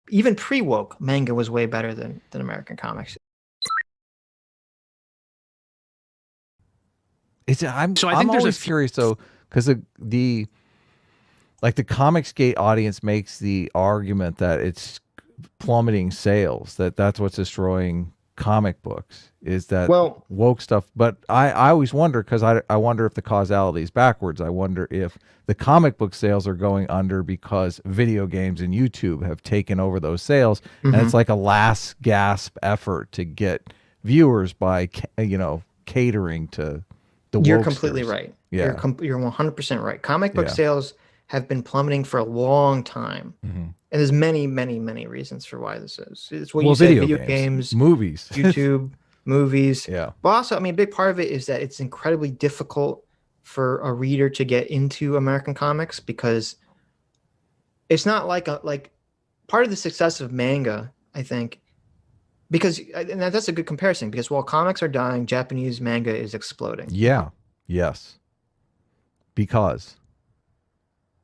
even pre-woke, manga was way better than American comics. I'm always curious though, because the like the Comicsgate audience makes the argument that it's plummeting sales, that's what's destroying comic books, is that Well, woke stuff. But I always wonder, because I wonder if the causality is backwards. I wonder if the comic book sales are going under because video games and YouTube have taken over those sales, and it's like a last gasp effort to get viewers by catering to the you're wokesters. completely right. Yeah. You're 100% right. Comic book Yeah. sales have been plummeting for a long time. And there's many, many, many reasons for why this is. It's what you said, video games, movies, YouTube, movies. Yeah. But also, I mean, a big part of it is that it's incredibly difficult for a reader to get into American comics because it's not like part of the success of manga, I think, because, and that's a good comparison, because while comics are dying, Japanese manga is exploding. Yeah. Yes. Because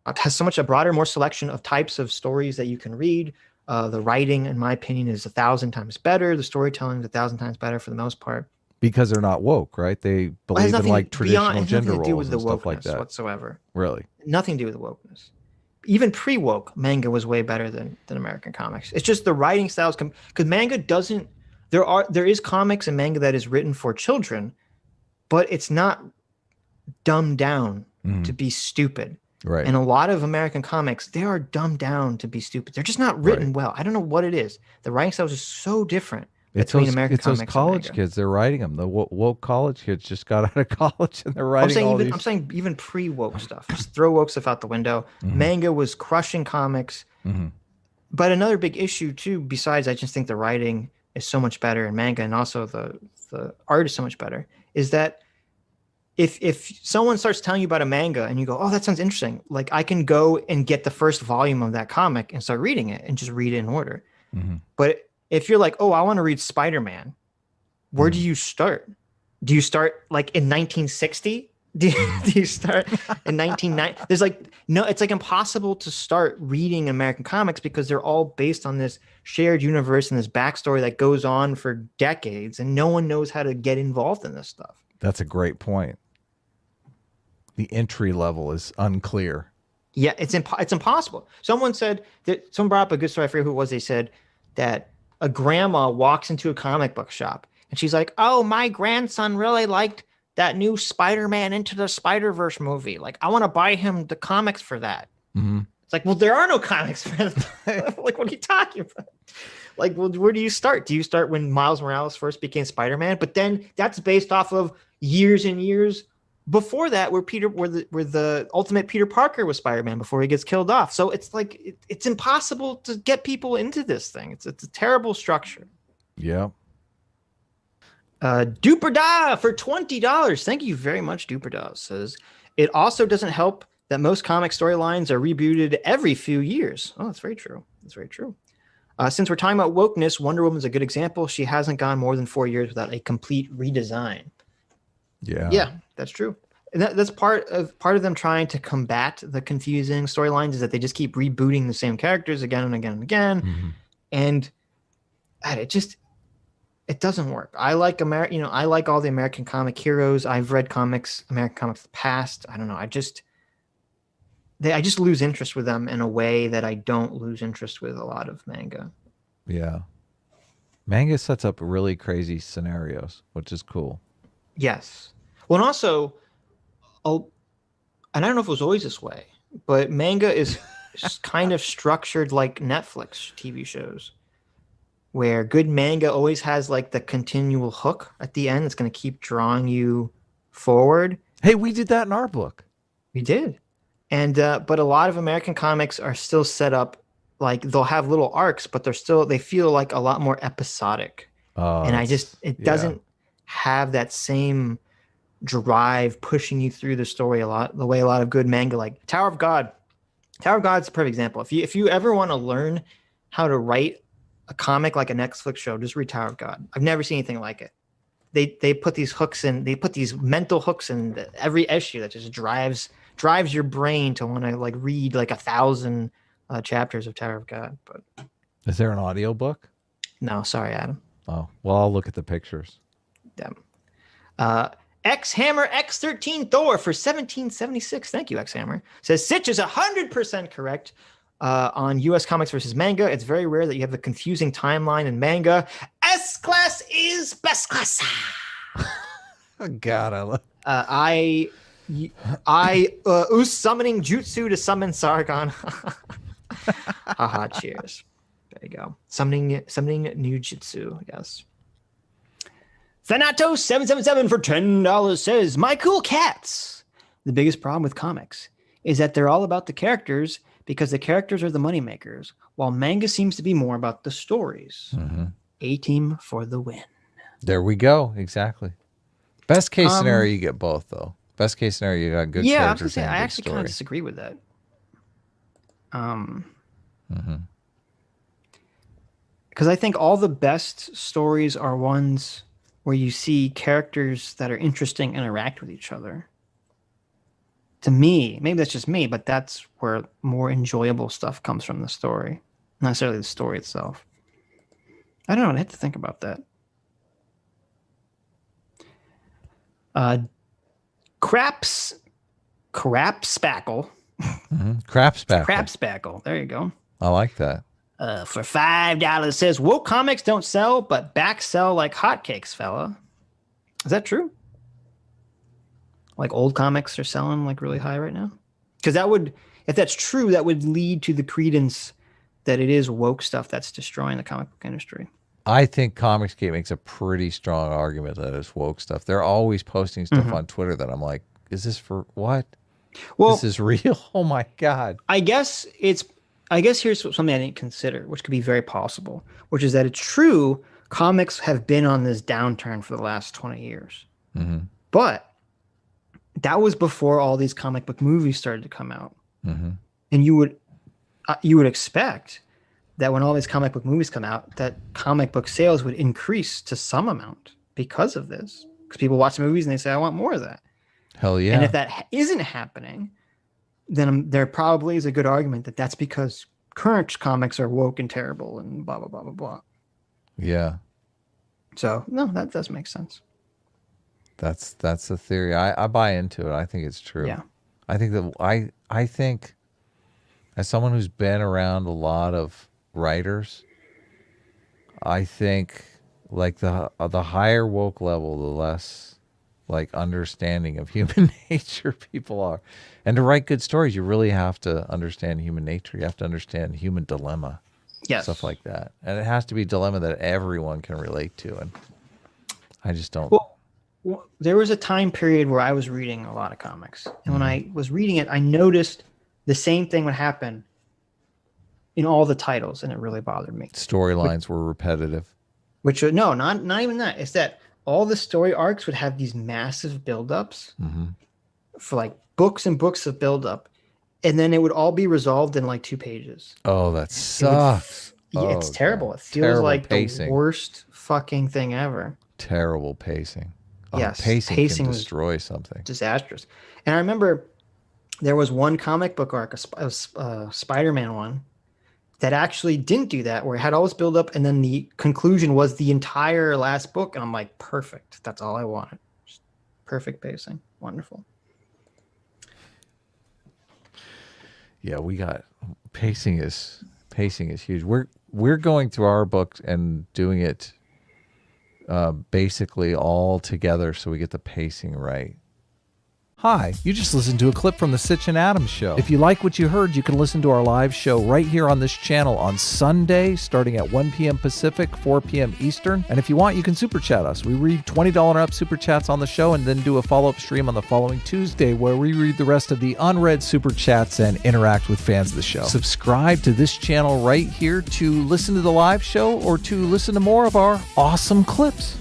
It has so much a broader, more selection of types of stories that you can read. The writing, in my opinion, is 1,000 times better. The storytelling is 1,000 times better for the most part. Because they're not woke, right? They believe in like traditional gender roles. Nothing to do with and the stuff wokeness like that. whatsoever. Really? Nothing to do with the wokeness. Even pre-woke, manga was way better than American comics. It's just the writing styles, because manga doesn't. There is comics and manga that is written for children, but it's not dumbed down to be stupid. Right. And a lot of American comics, they are dumbed down to be stupid. They're just not written well. I don't know what it is. The writing styles are so different between American comics and those college manga. kids. They're writing them. The woke college kids just got out of college and they're writing I'm saying even pre-woke stuff. Just throw woke stuff out the window. Manga was crushing comics. But another big issue too, besides I just think the writing is so much better in manga, and also the art is so much better, is that if someone starts telling you about a manga and you go, oh, that sounds interesting, like I can go and get the first volume of that comic and start reading it and just read it in order. But if you're like, oh, I want to read Spider-Man, where do you start? Do you start like in 1960? Do you start in 1990? There's it's like impossible to start reading American comics because they're all based on this shared universe and this backstory that goes on for decades, and no one knows how to get involved in this stuff. That's a great point. The entry level is unclear. Yeah, it's impossible. Someone brought up a good story. I forget who it was. They said that a grandma walks into a comic book shop and she's like, "Oh, my grandson really liked that new Spider-Man Into the Spider-Verse movie. Like, I want to buy him the comics for that." It's like, well, there are no comics for that. Like, what are you talking about? Like, well, where do you start? Do you start when Miles Morales first became Spider-Man? But then that's based off of years and years before that, where the ultimate Peter Parker was Spider-Man before he gets killed off. So it's like it's impossible to get people into this thing. It's a terrible structure. Yeah. Duperda for $20. Thank you very much, Duperda says. It also doesn't help that most comic storylines are rebooted every few years. Oh, that's very true. That's very true. Since we're talking about wokeness, Wonder Woman's a good example. She hasn't gone more than 4 years without a complete redesign. Yeah, that's true. And that's part of them trying to combat the confusing storylines, is that they just keep rebooting the same characters again and again and again. And it doesn't work. I like I like all the American comic heroes. I've read American comics in the past. I don't know. I just lose interest with them in a way that I don't lose interest with a lot of manga. Yeah. Manga sets up really crazy scenarios, which is cool. Yes. Well, and also, and I don't know if it was always this way, but manga is kind of structured like Netflix TV shows, where good manga always has like the continual hook at the end that's going to keep drawing you forward. Hey, we did that in our book. We did. And but a lot of American comics are still set up like they'll have little arcs, but they feel like a lot more episodic. And it doesn't have that same drive pushing you through the story the way a lot of good manga, like Tower of God's a perfect example. If you ever want to learn how to write a comic like a Netflix show, just read Tower of God. I've never seen anything like it. They put these hooks in, they put these mental hooks in every issue that just drives your brain to want to like read like 1,000 chapters of Tower of God. But Is there an audiobook? No, sorry, Adam. Oh, well, I'll look at the pictures. Damn. X Hammer X13 Thor for 1776. Thank you, X Hammer. Says Sitch is 100% correct on U.S. comics versus manga. It's very rare that you have a confusing timeline in manga. S class is best class. Oh, God, I love. I summoning jutsu to summon Sargon. Haha, cheers. There you go. Summoning new jutsu, yes. Thanato777 for $10 says, my cool cats. The biggest problem with comics is that they're all about the characters because the characters are the moneymakers, while manga seems to be more about the stories. Mm-hmm. A-team for the win. There we go. Exactly. Best case scenario, you get both, though. Best case scenario, you got good characters. Yeah, I was gonna say, I actually kind of disagree with that. Because I think all the best stories are ones where you see characters that are interesting interact with each other. To me, maybe that's just me, but that's where more enjoyable stuff comes from the story, not necessarily the story itself. I don't know. I have to think about that. Craps Spackle. Crapspackle. There you go. I like that. For $5 says woke comics don't sell, but back sell like hotcakes, fella. Is that true? Like old comics are selling like really high right now? Because that would, if that's true, that would lead to the credence that it is woke stuff that's destroying the comic book industry. I think Comicsgate makes a pretty strong argument that it's woke stuff. They're always posting stuff on Twitter that I'm like, is this for what? Well, this is real? Oh my God. I guess here's something I didn't consider, which could be very possible, which is that it's true comics have been on this downturn for the last 20 years. But that was before all these comic book movies started to come out. And you would expect that when all these comic book movies come out, that comic book sales would increase to some amount because of this. Because people watch the movies and they say, I want more of that. Hell yeah. And if that isn't happening, then there probably is a good argument that that's because current comics are woke and terrible and blah, blah, blah, blah, blah. Yeah. So, no, that does make sense. That's the theory. I buy into it. I think it's true. Yeah. I think that I think as someone who's been around a lot of writers, I think like the higher woke level, the less like understanding of human nature people are. And to write good stories, you really have to understand human nature. You have to understand human dilemma. Yes. Stuff like that. And it has to be a dilemma that everyone can relate to. And I just don't. Well, there was a time period where I was reading a lot of comics. And when I was reading it, I noticed the same thing would happen in all the titles. And it really bothered me. Storylines were repetitive. No, not even that. It's that all the story arcs would have these massive buildups for like books and books of buildup. And then it would all be resolved in like 2 pages. Oh, that sucks. It's terrible. It feels terrible like pacing. The worst fucking thing ever. Terrible pacing. Oh, yes. Pacing can destroy something. Disastrous. And I remember there was one comic book arc, a Spider-Man one, that actually didn't do that, where it had all this build up and then the conclusion was the entire last book. And I'm like, perfect. That's all I wanted. Just perfect pacing. Wonderful. Yeah, we got pacing is huge. We're going through our book and doing it basically all together so we get the pacing right. Hi, you just listened to a clip from the Sitch and Adams show. If you like what you heard, you can listen to our live show right here on this channel on Sunday, starting at 1 p.m. Pacific, 4 p.m. Eastern. And if you want, you can super chat us. We read $20 and up super chats on the show and then do a follow-up stream on the following Tuesday where we read the rest of the unread super chats and interact with fans of the show. Subscribe to this channel right here to listen to the live show or to listen to more of our awesome clips.